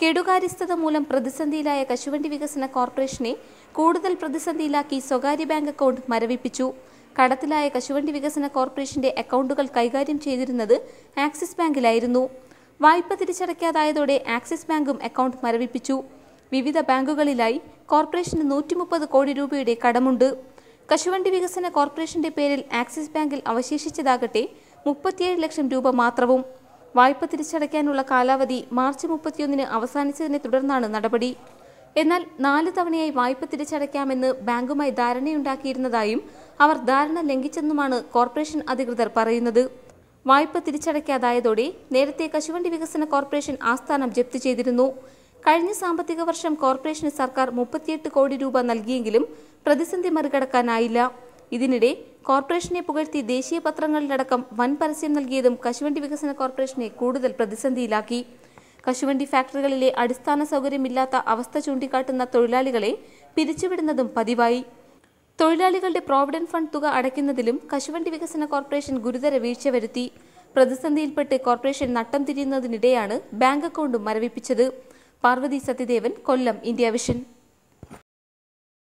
കെടുകാര്യസ്ഥത മൂലം പ്രതിസന്ധിയിലായ കശുവണ്ടി വികസന കോർപ്പറേഷനെ കൂടുതൽ പ്രതിസന്ധിയിലാക്കി സ്വകാര്യ ബാങ്ക് അക്കൗണ്ട് മരവിപ്പിച്ചു. കടത്തിലായ കശുവണ്ടി വികസന കോർപ്പറേഷന്റെ അക്കൗണ്ടുകൾ കൈകാര്യം ചെയ്തിരുന്നത് ആക്സിസ് ബാങ്കിലായിരുന്നു. വായ്പ തിരിച്ചടയ്ക്കാതായതോടെ ആക്സിസ് ബാങ്കും അക്കൗണ്ട് മരവിപ്പിച്ചു. വിവിധ ബാങ്കുകളിലായി കോർപ്പറേഷന് 130 കോടി രൂപയുടെ കടമുണ്ട്. കശുവണ്ടി വികസന കോർപ്പറേഷന്റെ പേരിൽ ആക്സിസ് ബാങ്കിൽ അവശേഷിച്ചതാകട്ടെ 37 ലക്ഷം രൂപ മാത്രവും. വായ്പ തിരിച്ചടയ്ക്കാനുള്ള കാലാവധി മാർച്ച് 31-ന് അവസാനിച്ചതിനെ തുടർന്നാണ് നടപടി. എന്നാൽ 4 തവണയായി വായ്പ തിരിച്ചടയ്ക്കാമെന്ന് ബാങ്കുമായി ധാരണയുണ്ടാക്കിയിരുന്നതായും അവർ ധാരണ ലംഘിച്ചെന്നുമാണ് കോർപ്പറേഷൻ അധികൃതർ പറയുന്നത്. വായ്പ തിരിച്ചടയ്ക്കാതായതോടെ നേരത്തെ കശുവണ്ടി വികസന കോർപ്പറേഷൻ ആസ്ഥാനം ജപ്തി ചെയ്തിരുന്നു. കഴിഞ്ഞ സാമ്പത്തിക വർഷം കോർപ്പറേഷന് സർക്കാർ 38 കോടി രൂപ നൽകിയെങ്കിലും പ്രതിസന്ധി മറികടക്കാനായില്ല. ഇതിനിടെ കോർപ്പറേഷനെ പുകഴ്ത്തി ദേശീയ പത്രങ്ങളിലടക്കം വൻ പരസ്യം നൽകിയതും കശുവണ്ടി വികസന കോർപ്പറേഷനെ കൂടുതൽ പ്രതിസന്ധിയിലാക്കി. കശുവണ്ടി ഫാക്ടറികളിലെ അടിസ്ഥാന സൗകര്യമില്ലാത്ത അവസ്ഥ ചൂണ്ടിക്കാട്ടുന്ന തൊഴിലാളികളെ പിരിച്ചുവിടുന്നതും പതിവായി. തൊഴിലാളികളുടെ പ്രോവിഡന്റ് ഫണ്ട് തുക അടയ്ക്കുന്നതിലും കശുവണ്ടി വികസന കോർപ്പറേഷൻ ഗുരുതര വീഴ്ച വരുത്തി. പ്രതിസന്ധിയിൽപ്പെട്ട് കോർപ്പറേഷൻ നട്ടം തിരിയുന്നതിനിടെയാണ് ബാങ്ക് അക്കൗണ്ടും മരവിപ്പിച്ചത്. പാർവതി സത്യദേവൻ, കൊല്ലം, ഇന്ത്യ വിഷൻ.